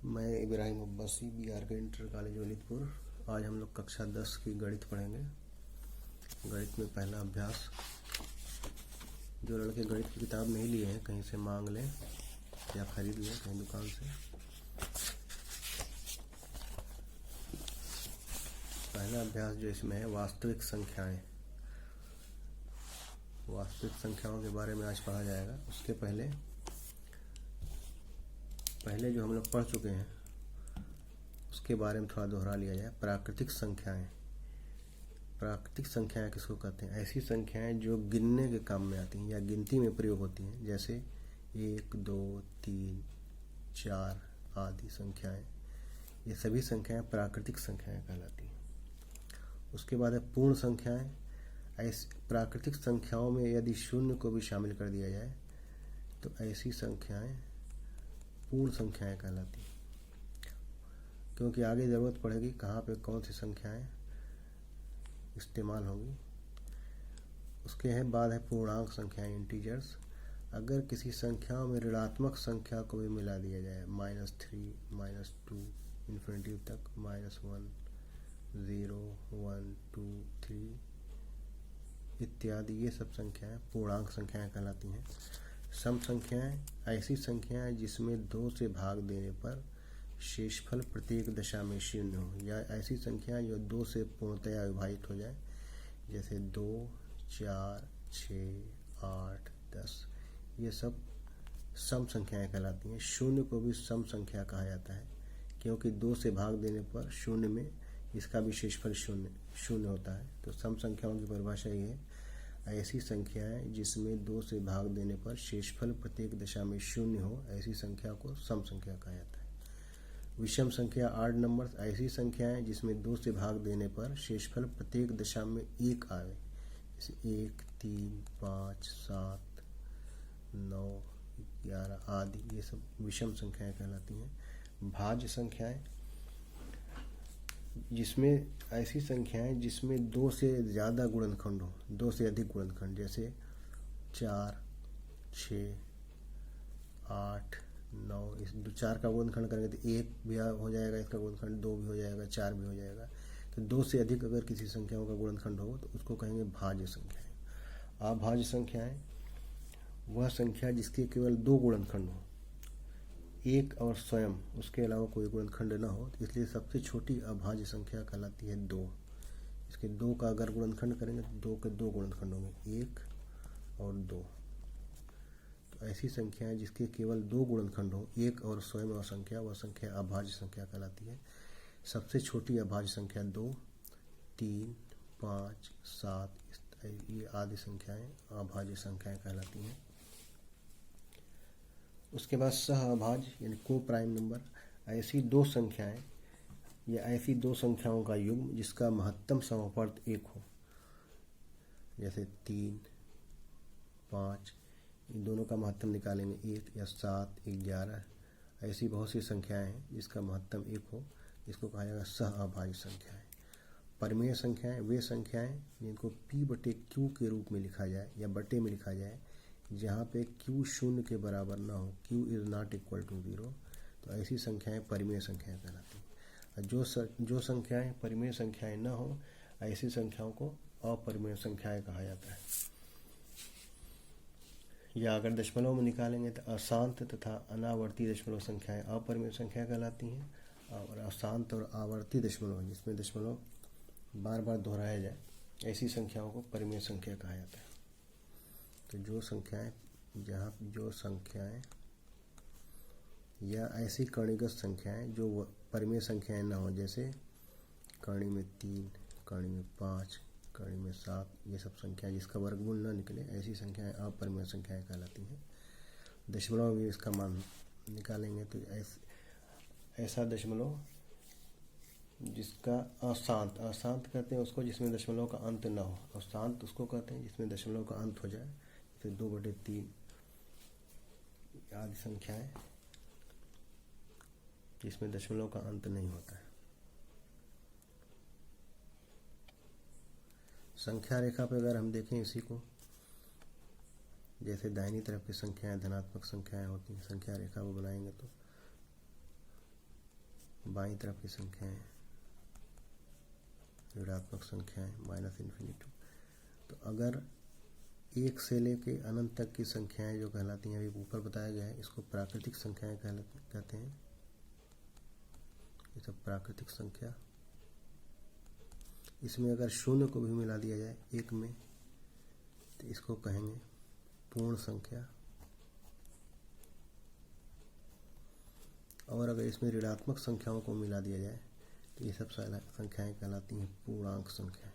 मैं Ibrahim Abbasi, BRK inter college Walidpur. आज हम लोग कक्षा 10 की गणित पढ़ेंगे। गणित में पहला अभ्यास। जो लड़के गणित की किताब नहीं लिए हैं कहीं से मांग लें या खरीद लें कहीं दुकान से। पहला अभ्यास जो इसमें है, वास्तविक संख्याएं। वास्तविक संख्याओं के बारे में आज पढ़ा जाएगा। उसके पहले जो हम लोग पढ़ चुके हैं उसके बारे में थोड़ा दोहरा लिया जाए। प्राकृतिक संख्याएं। प्राकृतिक संख्याएं किसको कहते हैं? ऐसी संख्याएं जो गिनने के काम में आती हैं या गिनती में प्रयोग होती हैं, जैसे 1, 2, 3, 4 आदि संख्याएं। ये सभी संख्याएं प्राकृतिक संख्याएं कहलाती हैं। उसके बाद है पूर्ण संख्याएं। ऐसी प्राकृतिक संख्याओं में यदि शून्य को भी शामिल कर दिया जाए तो ऐसी संख्याएं पूर्ण संख्याएं कहलाती हैं, क्योंकि आगे ज़रूरत पड़ेगी कहाँ पे कौन सी संख्याएं इस्तेमाल होंगी। उसके बाद है पूर्णांक संख्याएं, इंटीजर्स। अगर किसी संख्याओं में ऋणात्मक संख्या को भी मिला दिया जाए, -3, -2 इन्फिनिटी तक, -1, 0, 1, 2, 3 इत्यादि, ये सब संख्याएं पूर्णांक संख्याएं कहलाती हैं। सम संख्याएं ऐसी संख्याएं जिसमें 2 से भाग देने पर शेषफल प्रत्येक दशा में शून्य हो, या ऐसी संख्याएं जो 2 से पूर्णतया विभाजित हो जाए, जैसे 2, 4, 6, 8, 10। ये सब सम संख्याएं कहलाती हैं। शून्य को भी सम संख्या कहा जाता है, क्योंकि 2 से भाग देने पर शून्य में इसका भी शेषफल शून्य होता है। तो सम संख्याओं की परिभाषा ये है, ऐसी संख्याएं जिसमें 2 से भाग देने पर शेषफल प्रत्येक दशा में शून्य हो, ऐसी संख्या को सम संख्या कहा जाता है। विषम संख्या, ऑड नंबर्स, ऐसी संख्याएं जिसमें 2 से भाग देने पर शेषफल प्रत्येक दशा में 1 आवे, जैसे 1, 3, 5, 7, 9, 11 आदि, ये सब विषम संख्याएं कहलाती हैं। भाज्य संख्याएं जिसमें ऐसी संख्याएं जिसमें 2 से ज़्यादा गुणनखंड हो, 2 से अधिक गुणनखंड, जैसे 4, 6, 8, 9। इस 4 का गुणनखंड करेंगे तो 1 भी हो जाएगा, इसका गुणनखंड 2 भी हो जाएगा, 4 भी हो जाएगा। तो 2 से अधिक अगर किसी संख्याओं का गुणनखंड हो तो उसको कहेंगे भाज्य संख्याएं। अभाज्य संख्याएं वह संख्या जिसके केवल 2 गुणनखंड हो, 1 और स्वयं, उसके अलावा कोई गुणनखंड न हो, इसलिए सबसे छोटी अभाज्य संख्या कहलाती है 2। इसके 2 का अगर गुणनखंड करेंगे तो 2 के 2 गुणनखंड होंगे, 1 और 2। तो ऐसी संख्याएं जिसके केवल 2 गुणनखंड हो, 1 और स्वयं वह संख्या अभाज्य संख्या कहलाती है। सबसे छोटी अभाज्य संख्या 2, 3, 5, 7 ये आदि संख्याएं अभाज्य संख्याएं कहलाती हैं। उसके बाद सह अभाज्य यानी को प्राइम नंबर, ऐसी 2 संख्याएं या ऐसी 2 संख्याओं का युग्म जिसका महत्तम समवर्त 1 हो, जैसे 3, 5, इन दोनों का महत्तम निकालेंगे 1 या 7, 11। ऐसी बहुत सी संख्याएं हैं जिसका महत्तम 1 हो, इसको कहा जाएगा सह अभाज्य संख्याएं। परिमेय संख्याएं वे संख्याएं जिनको P/Q के रूप में लिखा जाए या बटे में लिखा जाए, जहाँ पे Q 0 के बराबर ना हो, Q is not equal to 0, तो ऐसी संख्याएं परिमेय संख्याएं कहलाती हैं। जो संख्याएं परिमेय संख्याएं न हो, ऐसी संख्याओं को अपरिमेय संख्याएं कहा जाता है। या अगर दशमलव में निकालेंगे तो अशांत तथा अनावर्ती दशमलव संख्याएं अपरिमेय संख्या कहलाती हैं, और अशांत और आवर्ती दशमलव जिसमें दशमलव बार बार दोहराया जाए, ऐसी संख्याओं को परिमेय संख्या कहा जाता है। तो जो संख्याएं या ऐसी कणिगत संख्याएं जो परिमेय संख्याएं न हो, जैसे कणी में 3, कणी में 5, कणी में 7, ये सब संख्याएं जिसका वर्गमूल न निकले, ऐसी संख्याएं अपरिमेय संख्याएं कहलाती हैं। दशमलव में इसका मान निकालेंगे तो ऐसा दशमलव जिसका अशांत कहते हैं उसको, जिसमें दशमलव का अंत न हो, और शांत उसको कहते हैं जिसमें दशमलव का अंत हो जाए, जैसे 2/3 आदि संख्याएं जिसमें दशमलव का अंत नहीं होता है। संख्या रेखा पर अगर हम देखें इसी को, जैसे दाहिनी तरफ की संख्याएं धनात्मक संख्याएं होती हैं, संख्या रेखा को बनाएंगे तो बाईं तरफ की संख्याएं ऋणात्मक संख्याएं माइनस इन्फिनिटी। तो अगर 1 से लेके अनंत तक की संख्याएं जो कहलाती हैं, अभी ऊपर बताया गया है, इसको प्राकृतिक संख्याएं कहते हैं। ये सब प्राकृतिक संख्या। इसमें अगर शून्य को भी मिला दिया जाए 1 में तो इसको कहेंगे पूर्ण संख्या। और अगर इसमें ऋणात्मक संख्याओं को मिला दिया जाए तो ये सब संख्याएं कहलाती हैं पूर्णांक संख्याएं।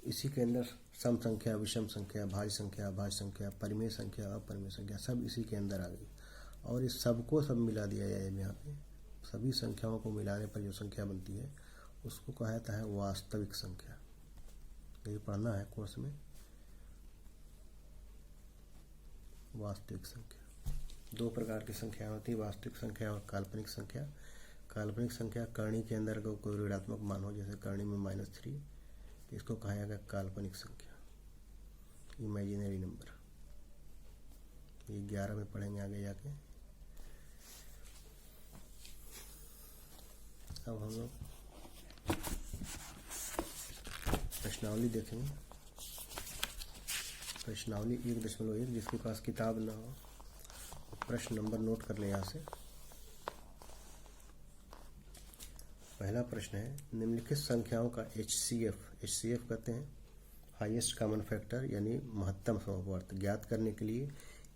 इसी के अंदर सम संख्या, विषम संख्या, भाज्य संख्या, अभाज्य संख्या, परिमेय संख्या, अपरिमेय संख्या सब इसी के अंदर आ गई। और इस सबको सब मिला दिया जाए यहाँ पे, सभी संख्याओं को मिलाने पर जो संख्या बनती है उसको कहा जाता है वास्तविक संख्या। ये पढ़ना है कोर्स में, वास्तविक संख्या। 2 प्रकार की संख्या होती है, वास्तविक संख्या और काल्पनिक संख्या। काल्पनिक संख्या करणी के अंदर कोई ऋणात्मक मान हो, जैसे करणी में -3, इसको कहा जाएगा काल्पनिक संख्या, इमेजिनरी नंबर। ये 11 में पढ़ेंगे आगे जाके। अब हम लोग प्रश्नावली देखेंगे। प्रश्नावली 1.1, जिसके पास किताब ना हो प्रश्न नंबर नोट कर ले यहाँ से। पहला प्रश्न है, निम्नलिखित संख्याओं का HCF कहते हैं हाईएस्ट कॉमन फैक्टर यानी महत्तम समवर्त ज्ञात करने के लिए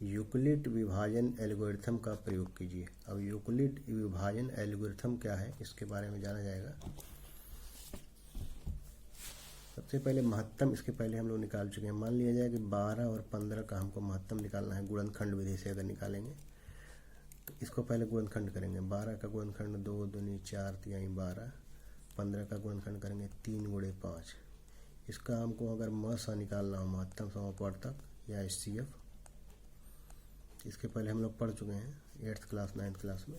यूक्लिड विभाजन एल्गोरिथम का प्रयोग कीजिए। अब यूक्लिड विभाजन एल्गोरिथम क्या है इसके बारे में जाना जाएगा। सबसे पहले महत्तम, इसके पहले हम लोग निकाल चुके हैं। मान लिया जाए कि 12 और 15 का हमको महत्तम निकालना है गुणनखंड विधि से। अगर निकालेंगे तो इसको पहले गुणनखंड करेंगे। 12 का गुणनखंड 2 दूनी 4 तिहाई 12। 15 का गुणनखंड करेंगे 3 × 5। इसका हमको अगर सा निकालना हो, महत्तम समवर्तक या HCF, इसके पहले हम लोग पढ़ चुके हैं 8th क्लास 9th क्लास में।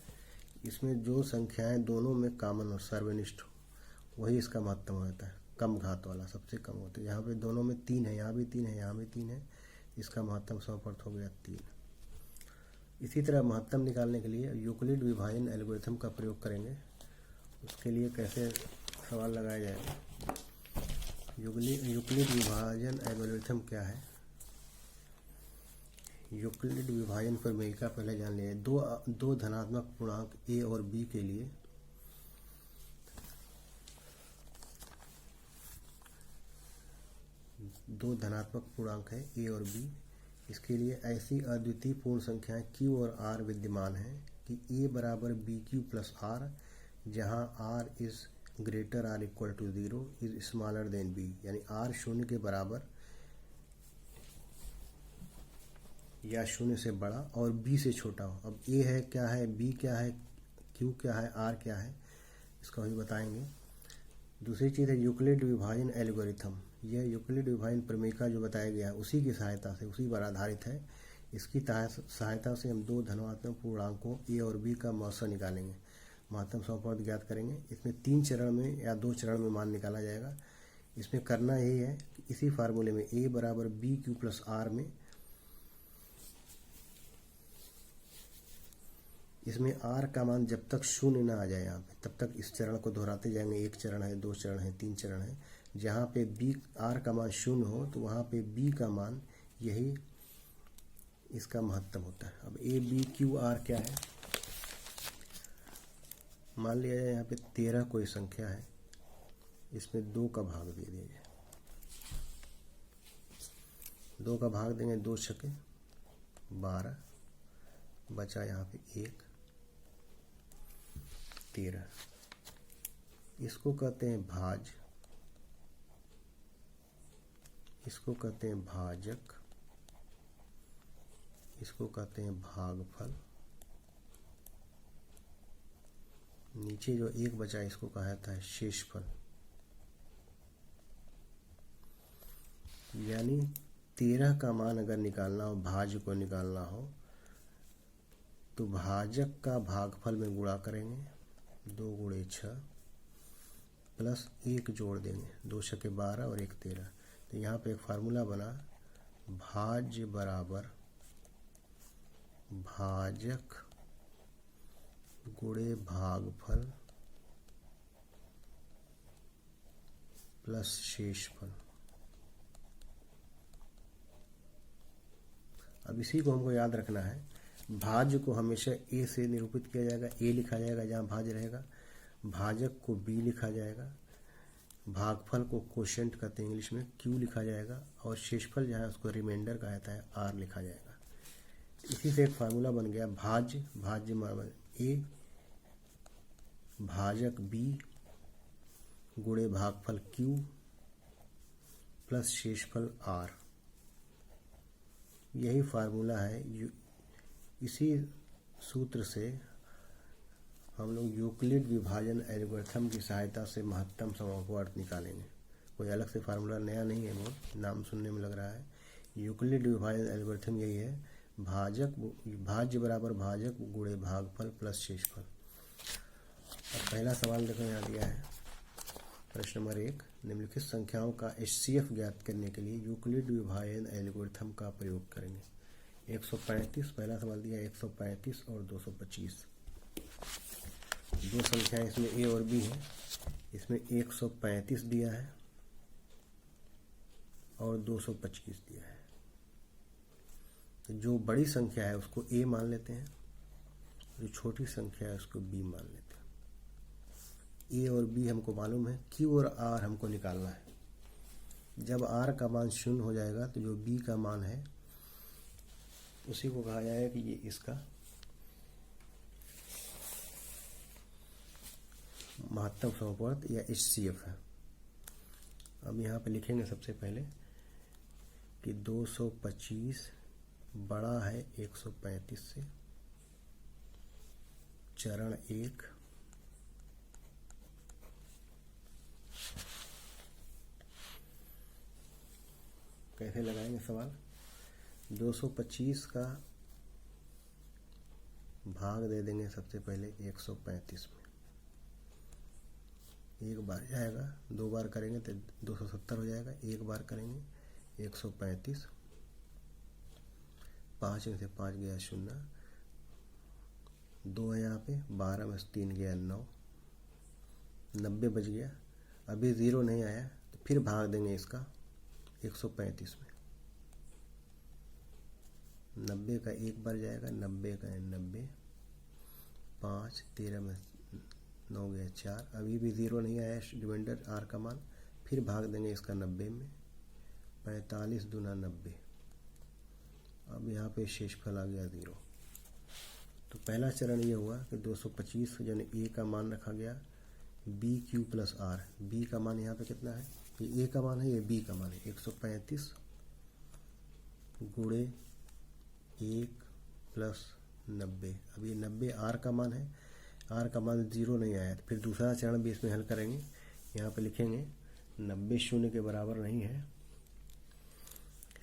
इसमें जो संख्याएं दोनों में कॉमन और सर्वनिष्ठ हो वही इसका महत्तम होता है, कम घात वाला सबसे कम होता है। यहाँ पे दोनों में 3 है, यहाँ भी 3 है, यहाँ भी 3 है, इसका महत्तम समवर्त हो गया 3। इसी तरह महत्तम निकालने के लिए यूक्लिड विभाजन एल्गोरिथम का प्रयोग करेंगे। उसके लिए कैसे सवाल लगाया जाएगा। यूक्लिड विभाजन एल्गोरिथम क्या है। यूक्लिड विभाजन प्रमेयिका पहले जान लिया। दो धनात्मक पूर्णांक a और b के लिए दो धनात्मक पूर्णांक है a और b, इसके लिए ऐसी अद्वितीय पूर्ण संख्याएं q और r विद्यमान हैं कि a बराबर bq प्लस r, जहां r is greater or equal to 0 is smaller than b, यानी r 0 के बराबर या 0 से बड़ा और b से छोटा हो। अब a है क्या है, b क्या है, q क्या है, r क्या है, इसको भी बताएंगे। दूसरी चीज़ है यूक्लिड विभाजन एल्गोरिथम। यह यूक्लिड विभाजन प्रमेयिका जो बताया गया है उसी की सहायता से, उसी पर आधारित है। इसकी सहायता से हम दो धनात्मक पूर्णांकों a और b का मौसा निकालेंगे, महत्तम समवर्त ज्ञात करेंगे। इसमें 3 चरण में या 2 चरण में मान निकाला जाएगा। इसमें करना यही है कि इसी फार्मूले में a बराबर bq प्लस r में इसमें r का मान जब तक 0 ना आ जाए यहाँ पे, तब तक इस चरण को दोहराते जाएंगे। 1 चरण है, 2 चरण है, 3 चरण है। जहाँ पे r का मान 0 हो तो वहाँ पे b का मान यही इसका महत्तम होता है। अब a b q r क्या है। मान लिया जाए यहाँ पे 13 कोई संख्या है, इसमें 2 का भाग दे दिया जाए। 2 का भाग देंगे, 2 छके 12, बचा यहाँ पे 1 13। इसको कहते हैं भाज, इसको कहते हैं भाजक, इसको कहते हैं भागफल। नीचे जो 1 बचा इसको कहा जाता है शेषफल। यानी 13 का मान अगर निकालना हो, भाज्य को निकालना हो, तो भाजक का भागफल में गुणा करेंगे, 2 × 6 प्लस 1 जोड़ देंगे, 2 छके 12 और 1 13। तो यहाँ पे एक फार्मूला बना, भाज्य बराबर भाजक गुणे भागफल प्लस शेषफल। अब इसी को हमको याद रखना है। भाज्य को हमेशा ए से निरूपित किया जाएगा, ए लिखा जाएगा जहाँ भाज्य रहेगा। भाजक को बी लिखा जाएगा। भागफल को कोशेंट कहते हैं इंग्लिश में, क्यू लिखा जाएगा। और शेषफल जहाँ उसको रिमाइंडर कहा जाता है, आर लिखा जाएगा। इसी से एक फार्मूला बन गया, भाज्य ए भाजक बी गुणे भागफल क्यू प्लस शेषफल आर। यही फार्मूला है। इसी सूत्र से हम लोग यूक्लिड विभाजन एल्गोरिथम की सहायता से महत्तम समवर्त निकालेंगे। कोई अलग से फार्मूला नया नहीं है, बहुत नाम सुनने में लग रहा है। यूक्लिड विभाजन एल्गोरिथम यही है, भाज्य बराबर भाजक गुणे भागफल प्लस शेषफल। अब पहला सवाल देखो यहाँ दिया है, प्रश्न नंबर 1, निम्नलिखित संख्याओं का HCF ज्ञात करने के लिए यूक्लिड विभाजन एल्गोरिथम का प्रयोग करेंगे। 135 पहला सवाल दिया, 135 और 225। दो संख्याएं इसमें ए और बी है। इसमें 135 दिया है और 225 दिया है। तो जो बड़ी संख्या है उसको ए मान लेते हैं, जो छोटी संख्या है उसको बी मान लेते हैं। ए और बी हमको मालूम है, क्यू और आर हमको निकालना है। जब आर का मान 0 हो जाएगा तो जो बी का मान है उसी को कहा जाएगा कि ये इसका महत्तम समवर्त या HCF है। अब यहाँ पे लिखेंगे सबसे पहले कि 225 बड़ा है 135 से। चरण 1, कैसे लगाएंगे सवाल। 225 का भाग दे देंगे सबसे पहले 135 में। एक बार जाएगा, दो बार करेंगे तो 270 हो जाएगा। एक बार करेंगे 135, 5 में से 5 गया 0, 2 है यहाँ पे, 12 में से 3 गया 9, 90 बच गया। अभी 0 नहीं आया तो फिर भाग देंगे इसका 135 में। 90 का एक बार जाएगा, 90 का 90, 5, 13 में 9 गया 4। अभी भी 0 नहीं आया रिमाइंडर आर का मान, फिर भाग देंगे इसका 90 में। 45 दूना 90। अब यहाँ पे शेषफल आ गया 0। तो पहला चरण ये हुआ कि 225 यानी ए का मान रखा गया, b q plus r. B का मान यहाँ पे कितना है, ये ए का मान है, ये बी का मान है। 135 गुणे 1 प्लस 90। अब ये 90 आर का मान है, आर का मान 0 नहीं आया। तो फिर दूसरा चरण भी इसमें हल करेंगे। यहाँ पे लिखेंगे 90 0 के बराबर नहीं है।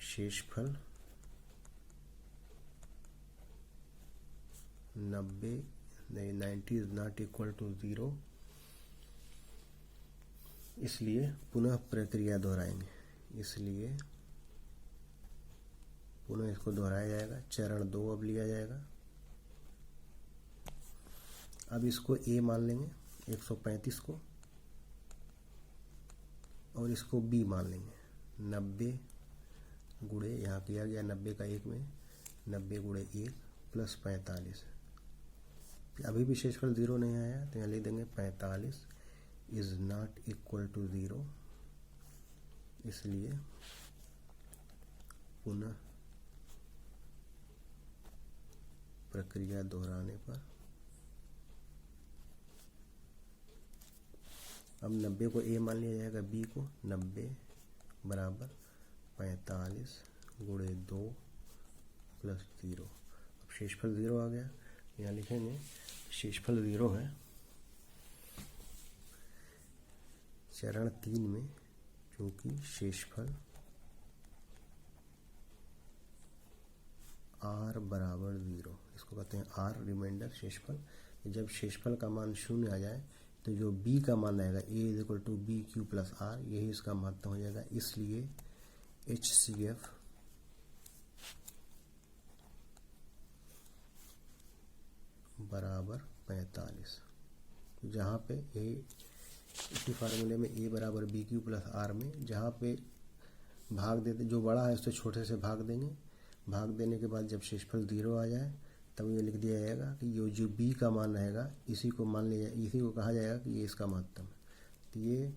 शेषफल 90 नहीं, 90 इज नॉट इक्वल टू 0। इसलिए पुनः प्रक्रिया दोहराएंगे, इसलिए पुनः इसको दोहराया जाएगा। चरण 2 अब लिया जाएगा। अब इसको ए मान लेंगे 135 को, और इसको बी मान लेंगे। 90 गुणे यहाँ किया गया 90 का 1 में, 90 गुणे 1 प्लस 45। अभी भी शेषफल 0 नहीं आया तो यहाँ लिख देंगे 45 इज नॉट इक्वल टू 0। इसलिए पुनः प्रक्रिया दोहराने पर अब 90 को ए मान लिया जाएगा, बी को 90 बराबर 45 गुणे 2 प्लस 0। अब शेषफल 0 आ गया। यहाँ लिखेंगे शेषफल 0 है। चरण 3 में क्योंकि शेषफल आर बराबर 0, इसको कहते हैं आर रिमाइंडर शेषफल। जब शेषफल का मान 0 आ जाए तो जो बी का मान आएगा a is equal to b q plus r, यही इसका महत्व हो जाएगा। इसलिए HCF बराबर 45, जहाँ पे ए, इसी फार्मूले में ए बराबर बी क्यू प्लस आर में जहाँ पे भाग देते, जो बड़ा है उससे छोटे से भाग देंगे। भाग देने के बाद जब शेषफल 0 आ जाए तब ये लिख दिया जाएगा कि ये जो बी का मान रहेगा इसी को मान लिया, इसी को कहा जाएगा कि ये इसका महत्तम है। तो ये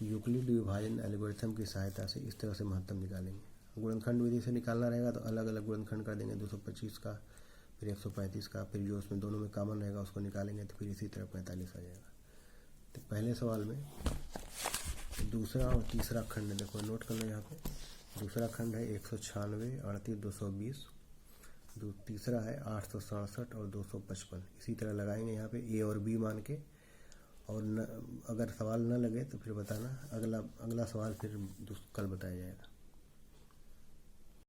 यूक्लिड विभाजन एल्गोरिथम की सहायता से इस तरह से महत्तम निकालेंगे। गुणनखंड विधि से निकालना रहेगा तो अलग अलग गुणनखंड कर देंगे, 225 का फिर 135 का, फिर जो उसमें दोनों में कॉमन रहेगा उसको निकालेंगे तो फिर इसी तरह 45 आ जाएगा। तो पहले सवाल में दूसरा और तीसरा खंड देखो, नोट कर लो यहाँ पे। दूसरा खंड है 196, 38, 220। तीसरा है 867 और 255। इसी तरह लगाएंगे यहाँ पे ए और बी मान के, और अगर सवाल न लगे तो फिर बताना, अगला सवाल फिर कल बताया जाएगा।